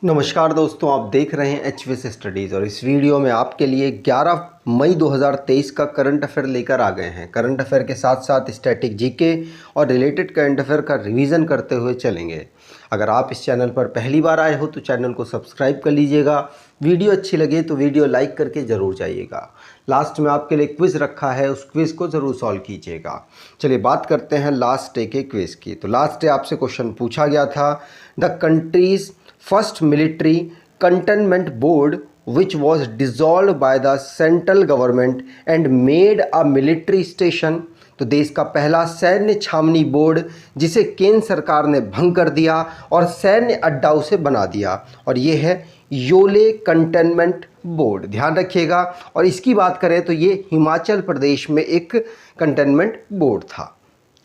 नमस्कार दोस्तों, आप देख रहे हैं एचवीएस स्टडीज़ और इस वीडियो में आपके लिए 11 मई 2023 का करंट अफेयर लेकर आ गए हैं। करंट अफेयर के साथ साथ स्टैटिक जीके और रिलेटेड करंट अफेयर का रिवीजन करते हुए चलेंगे। अगर आप इस चैनल पर पहली बार आए हो तो चैनल को सब्सक्राइब कर लीजिएगा। वीडियो अच्छी लगे तो वीडियो लाइक करके ज़रूर जाइएगा। लास्ट में आपके लिए क्विज़ रखा है, उस क्विज़ को ज़रूर सॉल्व कीजिएगा। चलिए बात करते हैं लास्ट डे के क्विज़ की। तो लास्ट डे आपसे क्वेश्चन पूछा गया था, the countries first military cantonment board which was dissolved by the central government and made a military station। तो देश का पहला सैन्य छावनी बोर्ड जिसे केंद्र सरकार ने भंग कर दिया और सैन्य अड्डा उसे बना दिया, और ये है योले कंटेनमेंट बोर्ड। ध्यान रखिएगा। और इसकी बात करें तो ये हिमाचल प्रदेश में एक कंटेनमेंट बोर्ड था।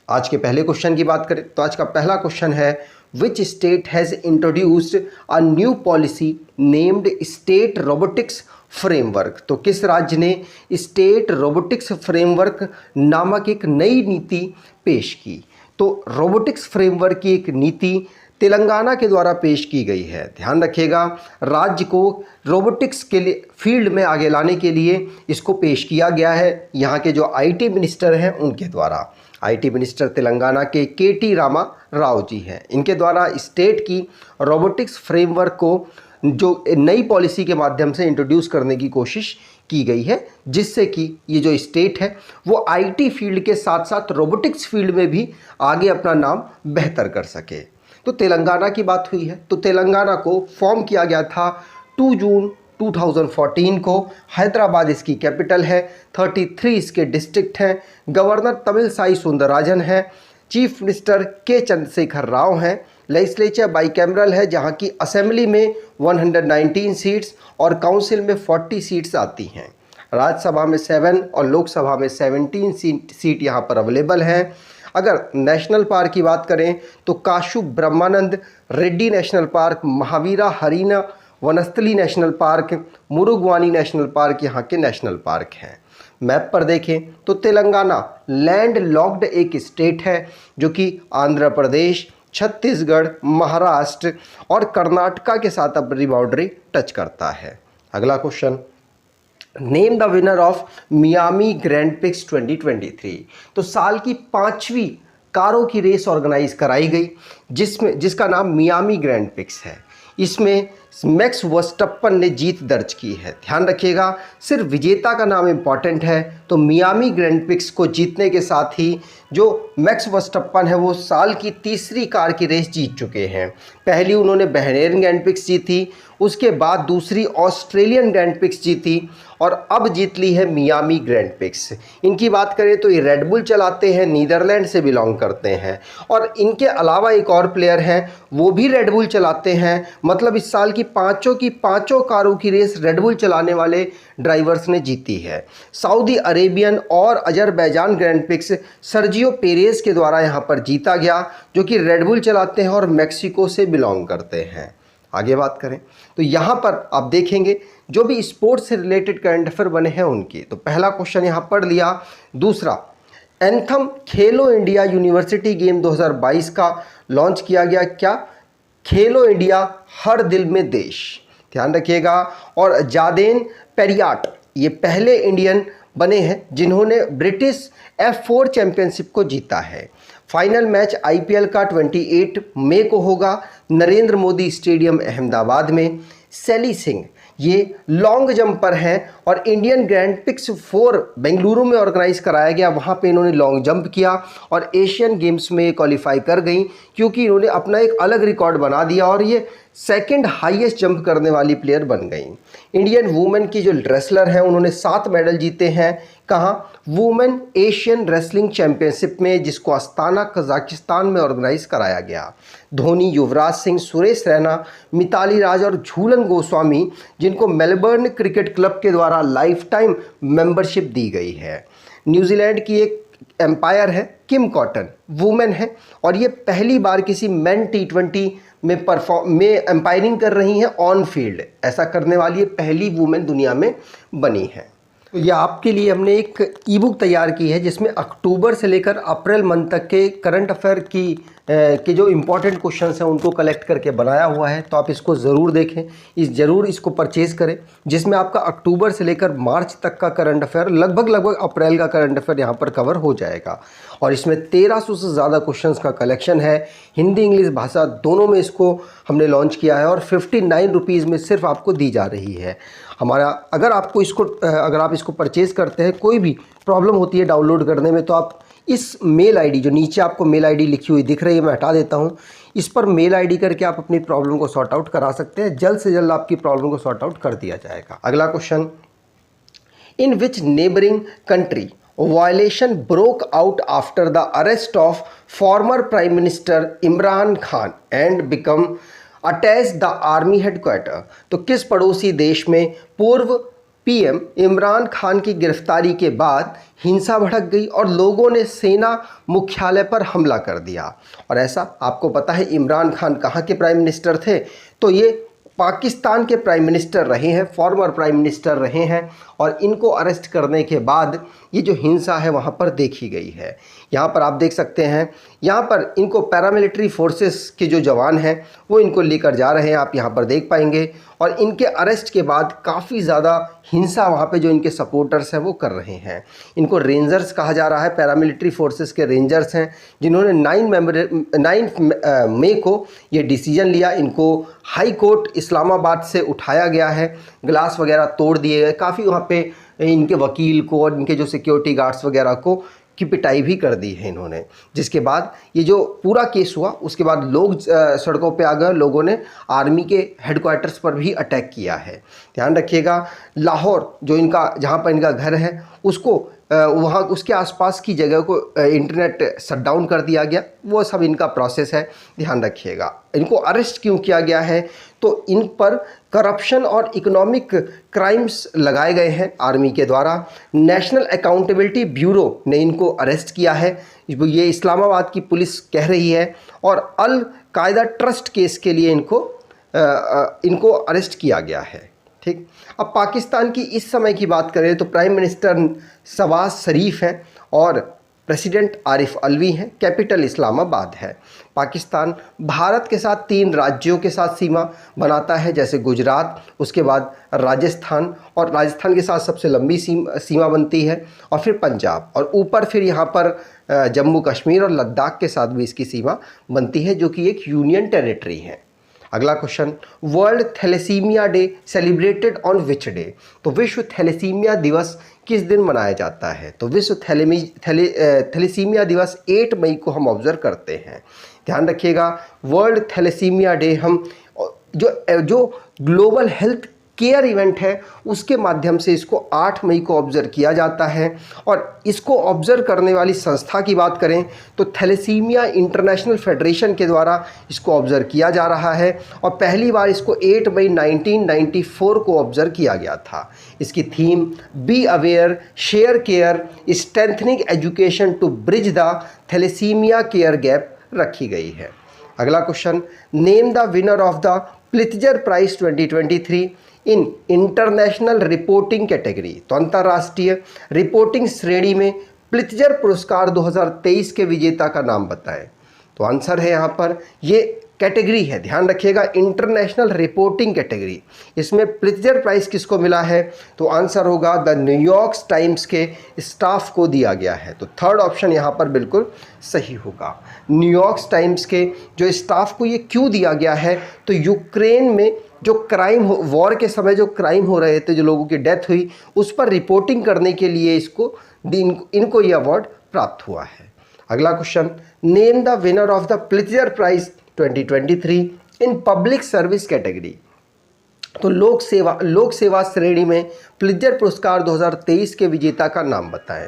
आज के पहले क्वेश्चन की बात करें तो आज का पहला क्वेश्चन है, Which state has introduced a new policy named State Robotics Framework। तो किस राज्य ने स्टेट रोबोटिक्स फ्रेमवर्क नामक एक नई नीति पेश की। तो रोबोटिक्स फ्रेमवर्क की एक नीति तेलंगाना के द्वारा पेश की गई है। ध्यान रखिएगा, राज्य को रोबोटिक्स के लिए फील्ड में आगे लाने के लिए इसको पेश किया गया है यहाँ के जो आईटी मिनिस्टर हैं उनके द्वारा। आईटी मिनिस्टर तेलंगाना के केटी रामा राव जी हैं। इनके द्वारा स्टेट की रोबोटिक्स फ्रेमवर्क को जो नई पॉलिसी के माध्यम से इंट्रोड्यूस करने की कोशिश की गई है, जिससे कि ये जो स्टेट है वो आईटी फील्ड के साथ साथ रोबोटिक्स फील्ड में भी आगे अपना नाम बेहतर कर सके। तो तेलंगाना की बात हुई है। तो तेलंगाना को फॉर्म किया गया था 2 जून 2014 को। हैदराबाद इसकी कैपिटल है। 33 इसके डिस्ट्रिक्ट हैं। गवर्नर तमिलसाई सुंदरराजन है। चीफ मिनिस्टर के चंद्रशेखर राव हैं। लेजिस्लेचर बाइकैमरल है, जहां की असेंबली में 119 सीट्स और काउंसिल में 40 सीट्स आती हैं। राज्यसभा में 7 और लोकसभा में 17 सीट यहाँ पर अवेलेबल हैं। अगर नेशनल पार्क की बात करें तो Kasu Brahmananda Reddy national park, Mahavira Harina Vanasthali national park, Mrugavani national park यहाँ के नेशनल पार्क हैं। मैप पर देखें तो तेलंगाना लैंड लॉक्ड एक स्टेट है जो कि आंध्र प्रदेश, छत्तीसगढ़, महाराष्ट्र और कर्नाटका के साथ अपनी बाउंड्री टच करता है। अगला question, name the winner of Miami grand prix 2023। तो साल की 5वीं कारों की रेस ऑर्गेनाइज कराई गई जिसका नाम मियामी ग्रैंड प्रिक्स है। इसमें मैक्स वर्स्टप्पन ने जीत दर्ज की है। ध्यान रखिएगा, सिर्फ विजेता का नाम इंपॉर्टेंट है। तो मियामी ग्रैंड प्रिक्स को जीतने के साथ ही जो मैक्स वर्स्टप्पन है वो साल की 3री कार की रेस जीत चुके हैं। पहली उन्होंने बहरेन ग्रैंड प्रिक्स जीती, उसके बाद दूसरी ऑस्ट्रेलियन ग्रैंड प्रिक्स जीती और अब जीत ली है मियामी ग्रैंड प्रिक्स। इनकी बात करें तो ये रेडबुल चलाते हैं, नीदरलैंड से बिलोंग करते हैं। और इनके अलावा एक और प्लेयर हैं, वो भी रेडबुल चलाते हैं। मतलब इस साल की पाँचों कारों की रेस रेडबुल चलाने वाले ड्राइवर्स ने जीती है। सऊदी अरेबियन और Azerbaijan grand prix Sergio Perez के द्वारा यहाँ पर जीता गया, जो कि रेडबुल चलाते हैं और मैक्सिको से बिलोंग करते हैं। आगे बात करें तो यहाँ पर आप देखेंगे जो भी स्पोर्ट्स से रिलेटेड करंट अफेयर बने हैं उनकी। तो पहला क्वेश्चन यहाँ पढ़ लिया। दूसरा, एंथम खेलो इंडिया यूनिवर्सिटी गेम 2022 का लॉन्च किया गया। क्या? खेलो इंडिया हर दिल में देश। ध्यान रखिएगा। और जादेन पेरियाट ये पहले इंडियन बने हैं जिन्होंने ब्रिटिश F4 चैंपियनशिप को जीता है। फाइनल मैच IPL का 28 मई को होगा नरेंद्र मोदी स्टेडियम अहमदाबाद में। सैली सिंह ये लॉन्ग जंपर हैं और इंडियन ग्रैंड प्रिक्स 4 बेंगलुरु में ऑर्गेनाइज कराया गया, वहाँ पे इन्होंने लॉन्ग जंप किया और एशियन गेम्स में क्वालिफाई कर गई, क्योंकि इन्होंने अपना एक अलग रिकॉर्ड बना दिया और ये सेकंड हाईएस्ट जंप करने वाली प्लेयर बन गई। इंडियन वुमेन की जो रेसलर हैं उन्होंने 7 मेडल जीते हैं। कहाँ? वुमेन एशियन रेसलिंग चैंपियनशिप में, जिसको अस्ताना कजाकिस्तान में ऑर्गेनाइज कराया गया। धोनी, युवराज सिंह, सुरेश रैना, मिताली राज और झूलन गोस्वामी, जिनको मेलबर्न क्रिकेट क्लब के द्वारा लाइफ टाइम मेंबरशिप दी गई है। न्यूजीलैंड की एक एम्पायर है किम कॉटन, वुमेन है और ये पहली बार किसी मेन T20 में एम्पायरिंग कर रही हैं ऑन फील्ड। ऐसा करने वाली ये पहली वुमेन दुनिया में बनी है। तो ये आपके लिए हमने एक ई बुक तैयार की है जिसमें अक्टूबर से लेकर अप्रैल मंथ तक के करंट अफेयर की के जो इम्पोर्टेंट क्वेश्चंस हैं उनको कलेक्ट करके बनाया हुआ है, तो आप इसको ज़रूर देखें, ज़रूर इसको परचेज़ करें, जिसमें आपका अक्टूबर से लेकर मार्च तक का करंट अफेयर, लगभग अप्रैल का करंट अफेयर यहाँ पर कवर हो जाएगा। और इसमें 1300 से ज़्यादा क्वेश्चंस का कलेक्शन है, हिंदी इंग्लिश भाषा दोनों में इसको हमने लॉन्च किया है और 59 रुपीज़ में सिर्फ आपको दी जा रही है हमारा। अगर आप इसको परचेज़ करते हैं, कोई भी प्रॉब्लम होती है डाउनलोड करने में, तो आप इस मेल आईडी, जो नीचे आपको मेल आईडी लिखी हुई दिख रही है, मैं हटा देता हूँ, इस पर मेल आईडी करके आप अपनी प्रॉब्लम को सॉर्ट आउट करा सकते हैं। जल्द से जल्द आपकी प्रॉब्लम को सॉर्ट आउट कर दिया जाएगा। अगला question, in which neighbouring country violation broke out after the arrest of former prime minister Imran Khan and become attach the army headquarter. तो किस पड़ोसी देश में पूर्व पीएम इमरान खान की गिरफ्तारी के बाद हिंसा भड़क गई और लोगों ने सेना मुख्यालय पर हमला कर दिया। और ऐसा आपको पता है इमरान खान कहाँ के प्राइम मिनिस्टर थे, तो ये पाकिस्तान के प्राइम मिनिस्टर रहे हैं, फॉर्मर प्राइम मिनिस्टर रहे हैं, और इनको अरेस्ट करने के बाद ये जो हिंसा है वहाँ पर देखी गई है। यहाँ पर आप देख सकते हैं, यहाँ पर इनको पैरामिलिट्री फोर्सेस के जो जवान हैं वो इनको लेकर जा रहे हैं, आप यहाँ पर देख पाएंगे। और इनके अरेस्ट के बाद काफ़ी ज़्यादा हिंसा वहाँ पे जो इनके सपोर्टर्स हैं वो कर रहे हैं। इनको रेंजर्स कहा जा रहा है, पैरामिलिट्री फोर्सेस के रेंजर्स हैं, जिन्होंने 9 मई को ये डिसीजन लिया। इनको हाई कोर्ट इस्लामाबाद से उठाया गया है, ग्लास वगैरह तोड़ दिए गए, काफ़ी वहाँ पे इनके वकील को और इनके जो सिक्योरिटी गार्ड्स वगैरह को की पिटाई भी कर दी है इन्होंने। जिसके बाद ये जो पूरा केस हुआ, उसके बाद लोग सड़कों पे आ गए, लोगों ने आर्मी के हेडक्वार्टर्स पर भी अटैक किया है। ध्यान रखिएगा, लाहौर जो इनका, जहाँ पर इनका घर है, उसको वहाँ उसके आसपास की जगह को इंटरनेट शट डाउन कर दिया गया। वो सब इनका प्रोसेस है, ध्यान रखिएगा। इनको अरेस्ट क्यों किया गया है, तो इन पर करप्शन और इकोनॉमिक क्राइम्स लगाए गए हैं आर्मी के द्वारा। नेशनल अकाउंटेबिलिटी ब्यूरो ने इनको अरेस्ट किया है, ये इस्लामाबाद की पुलिस कह रही है। और अल कायदा ट्रस्ट केस के लिए इनको अरेस्ट किया गया है। ठीक, अब पाकिस्तान की इस समय की बात करें तो प्राइम मिनिस्टर शहबाज शरीफ हैं और प्रेसिडेंट आरिफ अलवी हैं, कैपिटल इस्लामाबाद है। पाकिस्तान भारत के साथ 3 राज्यों के साथ सीमा बनाता है, जैसे गुजरात, उसके बाद राजस्थान, और राजस्थान के साथ सबसे लंबी सीमा बनती है, और फिर पंजाब, और ऊपर फिर यहाँ पर जम्मू कश्मीर और लद्दाख के साथ भी इसकी सीमा बनती है, जो कि एक यूनियन टेरिटरी है। अगला question, world thalassaemia day celebrated on which day. तो विश्व थैलेसीमिया दिवस किस दिन मनाया जाता है, तो विश्व थैलेसीमिया दिवस 8 मई को हम ऑब्जर्व करते हैं। ध्यान रखिएगा, वर्ल्ड थैलेसीमिया डे हम जो ग्लोबल हेल्थ केयर इवेंट है उसके माध्यम से इसको 8 मई को ऑब्जर्व किया जाता है। और इसको ऑब्जर्व करने वाली संस्था की बात करें तो थैलेसीमिया इंटरनेशनल फेडरेशन के द्वारा इसको ऑब्जर्व किया जा रहा है, और पहली बार इसको 8 मई 1994 को ऑब्जर्व किया गया था। इसकी theme be aware, share care, strengthening education to bridge the thalassemia care gap रखी गई है। अगला question, name the winner of the Pulitzer prize 2023 in international reporting category. तो अंतर्राष्ट्रीय रिपोर्टिंग श्रेणी में प्लित्जर पुरस्कार 2023 के विजेता का नाम बताएं। तो आंसर है यहाँ पर, ये कैटेगरी है, ध्यान रखिएगा, इंटरनेशनल रिपोर्टिंग कैटेगरी। इसमें प्लित्जर प्राइज़ किसको मिला है, तो आंसर होगा द न्यूयॉर्क टाइम्स के स्टाफ को दिया गया है। तो थर्ड ऑप्शन यहाँ पर बिल्कुल सही होगा। न्यूयॉर्क टाइम्स के जो स्टाफ को ये क्यों दिया गया है, तो यूक्रेन में जो वॉर के समय जो क्राइम हो रहे थे, जो लोगों की डेथ हुई, उस पर रिपोर्टिंग करने के लिए इनको ये अवार्ड प्राप्त हुआ है। अगला question, name the winner of the Pulitzer prize 2023 in public service category. तो लोक सेवा श्रेणी में प्लित्जर पुरस्कार 2023 के विजेता का नाम बताएं।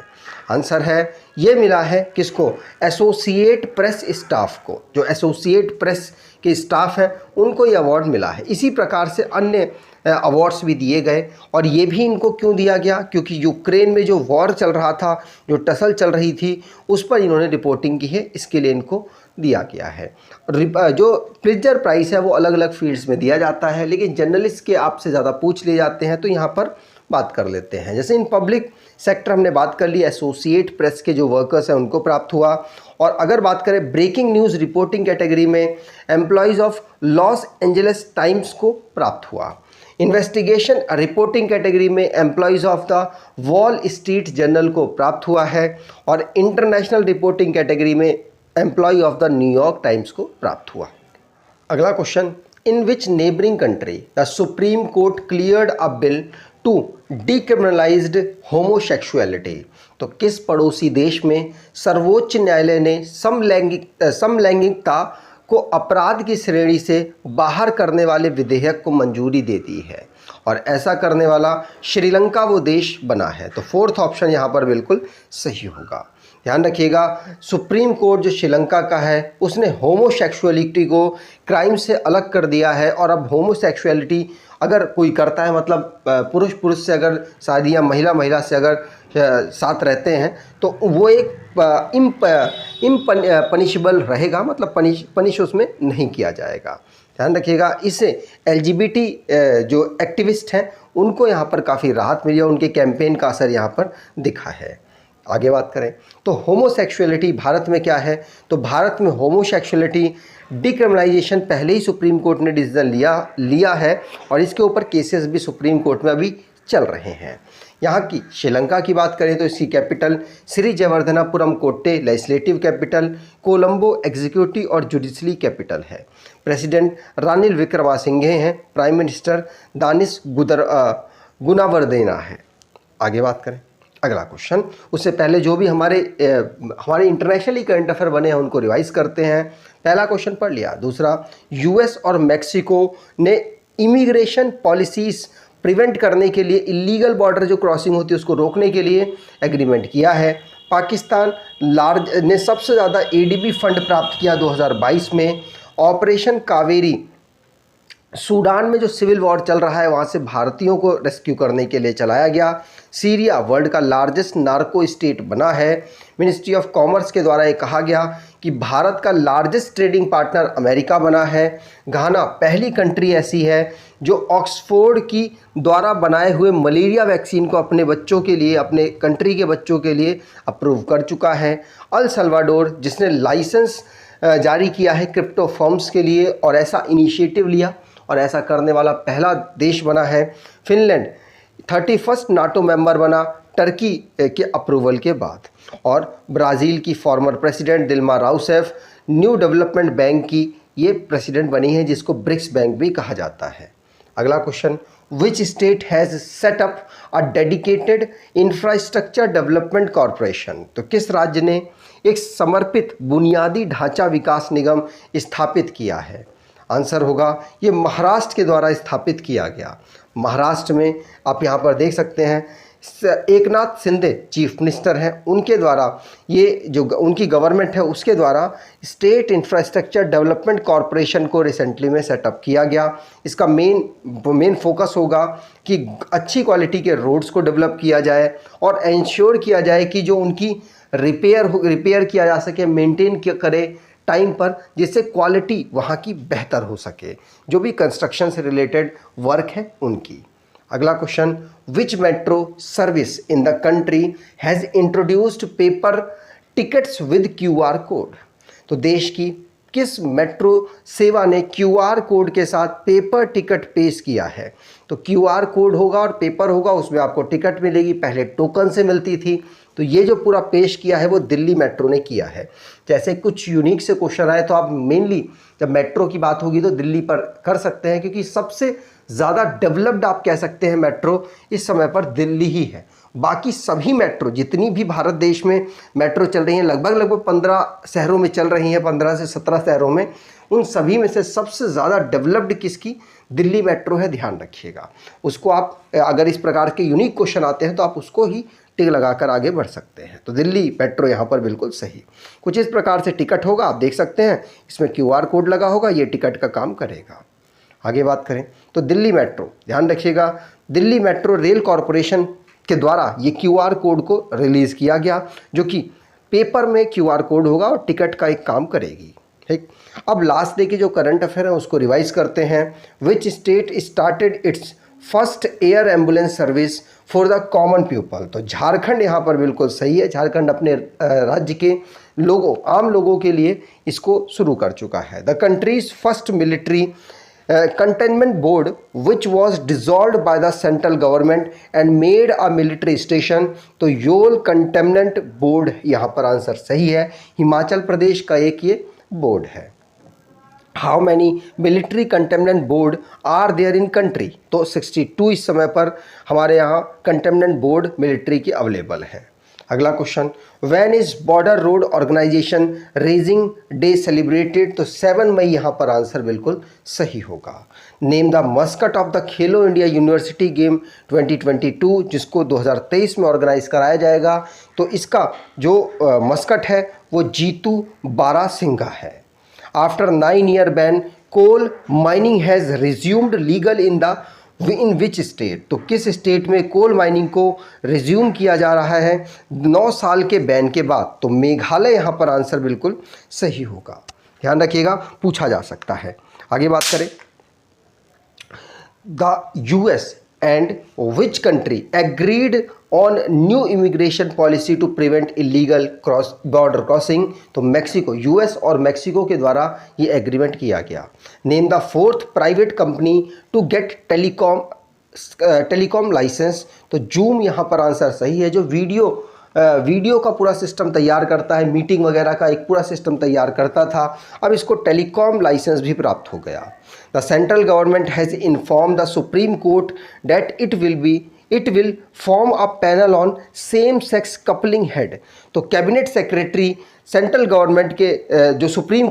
आंसर है, ये मिला है किसको, एसोसिएट प्रेस स्टाफ को। जो एसोसिएट प्रेस के स्टाफ हैं उनको ये अवार्ड मिला है। इसी प्रकार से अन्य अवार्ड्स भी दिए गए, और ये भी इनको क्यों दिया गया, क्योंकि यूक्रेन में जो वॉर चल रहा था, जो टसल चल रही थी, उस पर इन्होंने रिपोर्टिंग की है, इसके लिए इनको दिया गया है। जो प्लित्जर प्राइज़ है वो अलग अलग फील्ड्स में दिया जाता है, लेकिन जर्नलिस्ट के आपसे ज़्यादा पूछ लिए जाते हैं, तो यहाँ पर बात कर लेते हैं। जैसे इन पब्लिक सेक्टर हमने बात कर ली, एसोसिएट प्रेस के जो वर्कर्स हैं उनको प्राप्त हुआ। और अगर बात करें ब्रेकिंग न्यूज़ रिपोर्टिंग कैटेगरी में employees of Los Angeles Times को प्राप्त हुआ। इन्वेस्टिगेशन रिपोर्टिंग कैटेगरी में employees of the Wall Street Journal को प्राप्त हुआ है। और इंटरनेशनल रिपोर्टिंग कैटेगरी में employee of the New York Times को प्राप्त हुआ। अगला question, in which neighbouring country the supreme court cleared a bill to decriminalised homosexuality. तो किस पड़ोसी देश में सर्वोच्च न्यायालय ने समलैंगिकता को अपराध की श्रेणी से बाहर करने वाले विधेयक को मंजूरी दे दी है? और ऐसा करने वाला श्रीलंका वो देश बना है। तो फोर्थ ऑप्शन यहाँ पर बिल्कुल सही होगा। ध्यान रखिएगा, सुप्रीम कोर्ट जो श्रीलंका का है उसने होमोसेक्सुअलिटी को क्राइम से अलग कर दिया है। और अब होमोसेक्सुअलिटी अगर कोई करता है, मतलब पुरुष पुरुष से अगर शादी या महिला महिला से अगर साथ रहते हैं तो वो एक पनिशेबल रहेगा, मतलब पनिश उसमें नहीं किया जाएगा। ध्यान रखिएगा, इससे LGBT जो एक्टिविस्ट हैं उनको यहाँ पर काफ़ी राहत मिली है, उनके कैंपेन का असर यहाँ पर दिखा है। आगे बात करें तो होमोसेक्सुअलिटी भारत में क्या है? तो भारत में होमोसेक्सुअलिटी डिक्रिमिनलाइजेशन पहले ही सुप्रीम कोर्ट ने डिसीजन लिया है और इसके ऊपर केसेस भी सुप्रीम कोर्ट में अभी चल रहे हैं। यहाँ की श्रीलंका की बात करें तो इसकी capital Shri जयवर्धनापुरम Kotte legislative capital, Colombo executive और जुडिशरी कैपिटल है। प्रेसिडेंट रानिल विक्रमासिंघे हैं, प्राइम मिनिस्टर दानिश गुनावर्देना है। आगे बात करें अगला क्वेश्चन, उससे पहले जो भी हमारे इंटरनेशनली करंट अफेयर बने हैं उनको रिवाइज करते हैं। पहला क्वेश्चन पढ़ लिया। दूसरा, यूएस और मैक्सिको ने इमिग्रेशन पॉलिसीज़ प्रिवेंट करने के लिए, इलीगल बॉर्डर जो क्रॉसिंग होती है उसको रोकने के लिए एग्रीमेंट किया है। पाकिस्तान ने सबसे ज़्यादा ADB फंड प्राप्त किया 2022 में। ऑपरेशन कावेरी, सूडान में जो सिविल वॉर चल रहा है वहाँ से भारतीयों को रेस्क्यू करने के लिए चलाया गया। सीरिया वर्ल्ड का लार्जेस्ट नार्को स्टेट बना है। मिनिस्ट्री ऑफ कॉमर्स के द्वारा ये कहा गया कि भारत का लार्जेस्ट ट्रेडिंग पार्टनर अमेरिका बना है। घाना पहली कंट्री ऐसी है जो ऑक्सफोर्ड की द्वारा बनाए हुए मलेरिया वैक्सीन को अपने बच्चों के लिए, अपने कंट्री के बच्चों के लिए अप्रूव कर चुका है। अल सल्वाडोर जिसने लाइसेंस जारी किया है क्रिप्टो फर्म्स के लिए और ऐसा इनिशिएटिव लिया और ऐसा करने वाला पहला देश बना है। फिनलैंड 31st नाटो मेंबर बना टर्की के अप्रूवल के बाद। और ब्राज़ील की former president Dilma Rousseff New Development Bank की ये प्रेसिडेंट बनी है जिसको ब्रिक्स बैंक भी कहा जाता है। अगला question, which state has set up a dedicated infrastructure development corporation. तो किस राज्य ने एक समर्पित बुनियादी ढांचा विकास निगम स्थापित किया है? आंसर होगा ये महाराष्ट्र के द्वारा स्थापित किया गया। महाराष्ट्र में आप यहाँ पर देख सकते हैं एकनाथ शिंदे चीफ मिनिस्टर हैं, उनके द्वारा ये जो उनकी गवर्नमेंट है उसके द्वारा स्टेट इंफ्रास्ट्रक्चर डेवलपमेंट कॉरपोरेशन को रिसेंटली में सेटअप किया गया। इसका मेन फोकस होगा कि अच्छी क्वालिटी के रोड्स को डेवलप किया जाए और इंश्योर किया जाए कि जो उनकी रिपेयर किया जा सके, मेंटेन करे टाइम पर, जिससे क्वालिटी वहाँ की बेहतर हो सके, जो भी कंस्ट्रक्शन से रिलेटेड वर्क है उनकी। अगला question, which metro service in the country has introduced paper tickets with QR code. तो देश की किस मेट्रो सेवा ने QR कोड के साथ पेपर टिकट पेश किया है? तो QR कोड होगा और पेपर होगा, उसमें आपको टिकट मिलेगी, पहले टोकन से मिलती थी। तो ये जो पूरा पेश किया है वो दिल्ली मेट्रो ने किया है। जैसे कुछ यूनिक से क्वेश्चन आए तो आप मेनली जब मेट्रो की बात होगी तो दिल्ली पर कर सकते हैं, क्योंकि सबसे ज़्यादा डेवलप्ड आप कह सकते हैं मेट्रो इस समय पर दिल्ली ही है। बाकी सभी मेट्रो जितनी भी भारत देश में मेट्रो चल रही हैं, लगभग 15 शहरों में चल रही हैं, 15 से 17 शहरों में, उन सभी में से सबसे ज़्यादा डेवलप्ड किसकी? दिल्ली मेट्रो है। ध्यान रखिएगा उसको। आप अगर इस प्रकार के यूनिक क्वेश्चन आते हैं तो आप उसको ही टिक लगाकर आगे बढ़ सकते हैं। तो दिल्ली मेट्रो यहाँ पर बिल्कुल सही। कुछ इस प्रकार से टिकट होगा, आप देख सकते हैं इसमें QR कोड लगा होगा, ये टिकट का काम करेगा। आगे बात करें तो दिल्ली मेट्रो, ध्यान रखिएगा, दिल्ली मेट्रो रेल कॉरपोरेशन के द्वारा ये QR कोड को रिलीज़ किया गया, जो कि पेपर में QR कोड होगा और टिकट का एक काम करेगी। ठीक, अब लास्ट डे के जो करंट अफेयर है उसको रिवाइज करते हैं। Which state started it's first air ambulance service for the common people. तो झारखंड यहाँ पर बिल्कुल सही है। झारखंड अपने राज्य के लोगों, आम लोगों के लिए इसको शुरू कर चुका है। The countries first military cantonment board which was dissolve by the central government and made a military station. तो योल कंटेनमेंट बोर्ड यहाँ पर आंसर सही है। हिमाचल प्रदेश का एक ये बोर्ड है। How many military cantonment board are there in country. तो 62 इस समय पर हमारे यहाँ कंटेनमेंट बोर्ड मिलिट्री की अवेलेबल है। अगला question, when is border road organisation raising day celebrated. तो 7 मई यहाँ पर आंसर बिल्कुल सही होगा। Name the mascot of the Khelo India university game 2022, जिसको 2023 में ऑर्गेनाइज कराया जाएगा। तो इसका जो मस्कट है वो जीतू बारासिंगा है। After 9-year ban coal mining has resumed legal in which state. तो किस स्टेट में कोल माइनिंग को रिज्यूम किया जा रहा है 9 साल के बैन के बाद। तो मेघालय यहाँ पर आंसर बिल्कुल सही होगा। ध्यान रखिएगा, पूछा जा सकता है। आगे बात करें, the US and which country agreed on new immigration policy to prevent illegal border crossing. तो मैक्सिको, यूएस और मैक्सिको के द्वारा ये एग्रीमेंट किया गया। Name the fourth private company to get telecom license. तो जूम यहाँ पर आंसर सही है। जो वीडियो का पूरा सिस्टम तैयार करता है, मीटिंग वगैरह का एक पूरा सिस्टम तैयार करता था, अब इसको टेलीकॉम लाइसेंस भी प्राप्त हो गया। The central government has inform the supreme court that it will form a panel on same sex coupling head. तो कैबिनेट सेक्रेटरी सेंट्रल गवर्नमेंट के जो सुप्रीम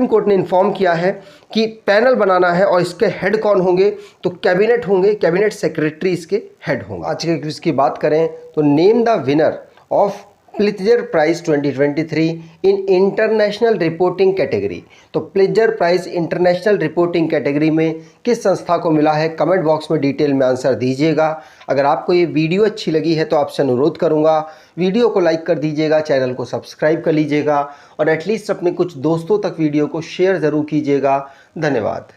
कोर्ट ने इन्फॉर्म किया है कि पैनल बनाना है और इसके हेड कौन होंगे। तो कैबिनेट होंगे, कैबिनेट सेक्रेटरी इसके हेड होंगे। आज के क्विज की बात करें तो name the winner of Pulitzer prize 2023 in international reporting category. तो Pulitzer prize international reporting category में किस संस्था को मिला है, कमेंट बॉक्स में डिटेल में आंसर दीजिएगा। अगर आपको ये वीडियो अच्छी लगी है तो आपसे अनुरोध करूंगा वीडियो को लाइक कर दीजिएगा, चैनल को सब्सक्राइब कर लीजिएगा और एटलीस्ट अपने कुछ दोस्तों तक वीडियो को शेयर ज़रूर कीजिएगा। धन्यवाद।